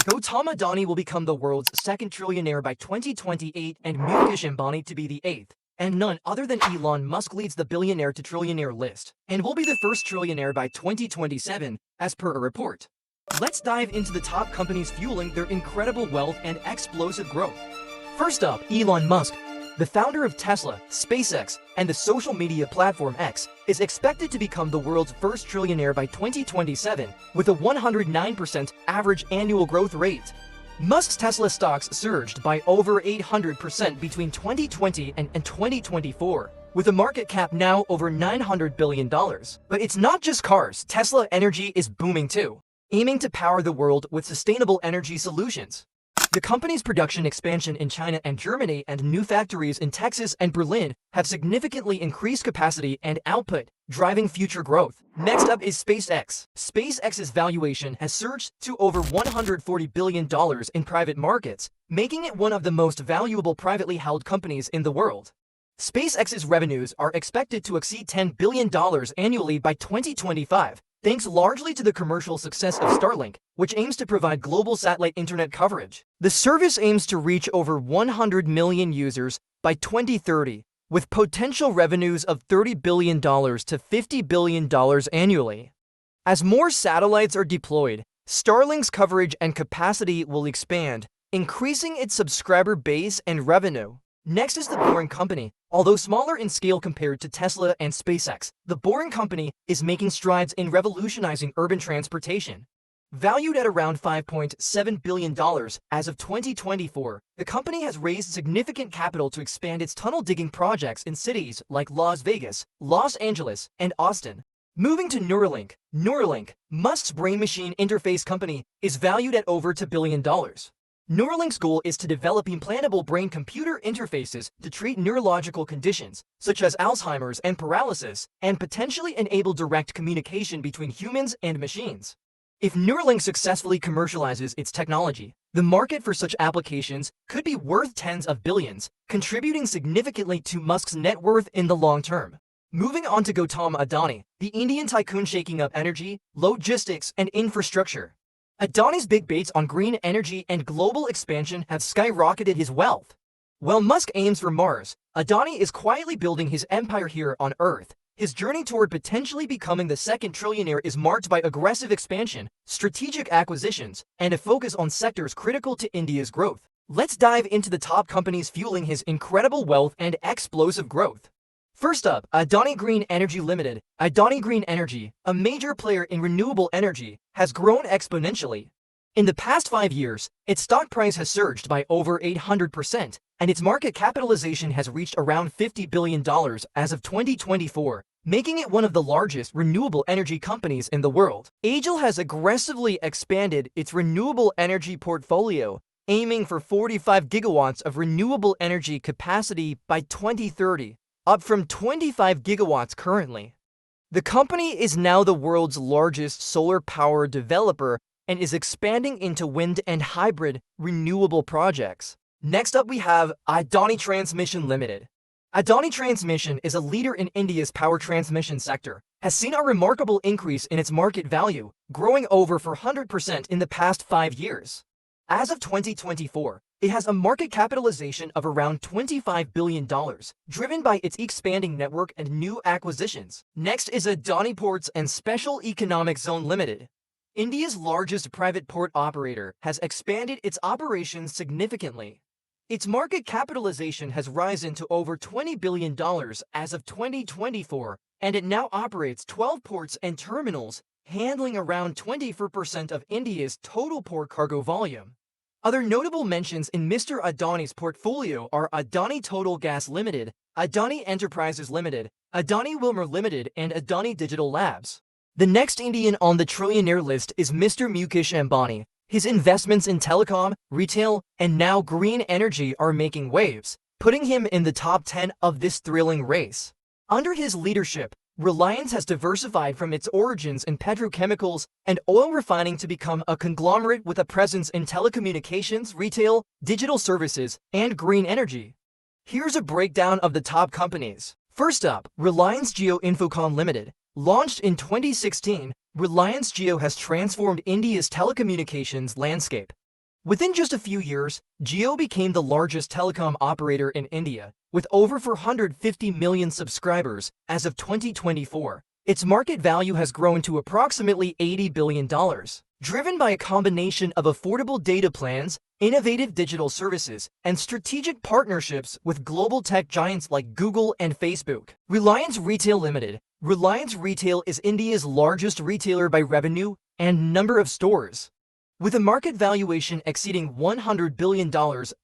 Gautam Adani will become the world's second trillionaire by 2028 and Mukesh Ambani to be the eighth. And none other than Elon Musk leads the billionaire to trillionaire list and will be the first trillionaire by 2027, as per a report. Let's dive into the top companies fueling their incredible wealth and explosive growth. First up, Elon Musk. The founder of Tesla, SpaceX, and the social media platform X, is expected to become the world's first trillionaire by 2027 with a 109% average annual growth rate. Musk's Tesla stocks surged by over 800% between 2020 and 2024, with a market cap now over $900 billion. But it's not just cars. Tesla Energy is booming too, aiming to power the world with sustainable energy solutions. The company's production expansion in China and Germany and new factories in Texas and Berlin have significantly increased capacity and output, driving future growth. Next up is SpaceX. SpaceX's valuation has surged to over $140 billion in private markets, making it one of the most valuable privately held companies in the world. SpaceX's revenues are expected to exceed $10 billion annually by 2025, thanks largely to the commercial success of Starlink, which aims to provide global satellite internet coverage. The service aims to reach over 100 million users by 2030, with potential revenues of $30 billion to $50 billion annually. As more satellites are deployed, Starlink's coverage and capacity will expand, increasing its subscriber base and revenue. Next is The Boring Company. Although smaller in scale compared to Tesla and SpaceX, The Boring Company is making strides in revolutionizing urban transportation. Valued at around $5.7 billion as of 2024, the company has raised significant capital to expand its tunnel-digging projects in cities like Las Vegas, Los Angeles, and Austin. Moving to Neuralink. Neuralink, Musk's brain-machine interface company, is valued at over $2 billion. Neuralink's goal is to develop implantable brain-computer interfaces to treat neurological conditions, such as Alzheimer's and paralysis, and potentially enable direct communication between humans and machines. If Neuralink successfully commercializes its technology, the market for such applications could be worth tens of billions, contributing significantly to Musk's net worth in the long term. Moving on to Gautam Adani, the Indian tycoon shaking up energy, logistics, and infrastructure. Adani's big bets on green energy and global expansion have skyrocketed his wealth. While Musk aims for Mars, Adani is quietly building his empire here on Earth. His journey toward potentially becoming the second trillionaire is marked by aggressive expansion, strategic acquisitions, and a focus on sectors critical to India's growth. Let's dive into the top companies fueling his incredible wealth and explosive growth. First up, Adani Green Energy Ltd. Adani Green Energy, a major player in renewable energy, has grown exponentially. In the past 5 years, its stock price has surged by over 800%, and its market capitalization has reached around $50 billion as of 2024, making it one of the largest renewable energy companies in the world. AGL has aggressively expanded its renewable energy portfolio, aiming for 45 gigawatts of renewable energy capacity by 2030. Up from 25 gigawatts currently. The company is now the world's largest solar power developer and is expanding into wind and hybrid renewable projects. Next up we have Adani Transmission Ltd. Adani Transmission is a leader in India's power transmission sector, has seen a remarkable increase in its market value, growing over 400% in the past 5 years. As of 2024, it has a market capitalization of around $25 billion, driven by its expanding network and new acquisitions. Next is Adani Ports and Special Economic Zone Ltd. India's largest private port operator has expanded its operations significantly. Its market capitalization has risen to over $20 billion as of 2024, and it now operates 12 ports and terminals, handling around 24% of India's total port cargo volume. Other notable mentions in Mr. Adani's portfolio are Adani Total Gas Ltd, Adani Enterprises Ltd, Adani Wilmar Ltd, and Adani Digital Labs. The next Indian on the trillionaire list is Mr. Mukesh Ambani. His investments in telecom, retail, and now green energy are making waves, putting him in the top 10 of this thrilling race. Under his leadership, Reliance has diversified from its origins in petrochemicals and oil refining to become a conglomerate with a presence in telecommunications, retail, digital services, and green energy. Here's a breakdown of the top companies. First up, Reliance Jio Infocom Ltd. Launched in 2016, Reliance Jio has transformed India's telecommunications landscape. Within just a few years, Jio became the largest telecom operator in India, with over 450 million subscribers as of 2024. Its market value has grown to approximately $80 billion, driven by a combination of affordable data plans, innovative digital services, and strategic partnerships with global tech giants like Google and Facebook. Reliance Retail Ltd. Reliance Retail is India's largest retailer by revenue and number of stores. With a market valuation exceeding $100 billion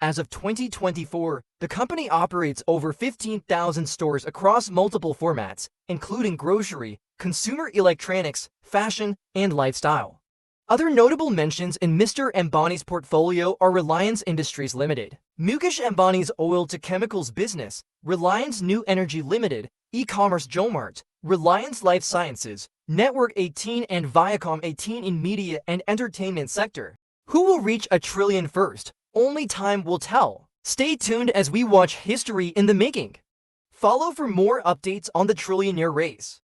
as of 2024, the company operates over 15,000 stores across multiple formats, including grocery, consumer electronics, fashion, and lifestyle. Other notable mentions in Mr. Ambani's portfolio are Reliance Industries Limited, Mukesh Ambani's oil-to-chemicals business, Reliance New Energy Limited, e-commerce Jomart, Reliance Life Sciences, Network 18 and Viacom 18 in media and entertainment sector. Who will reach $1 trillion first? Only time will tell. Stay tuned as we watch history in the making. Follow for more updates on the trillionaire race.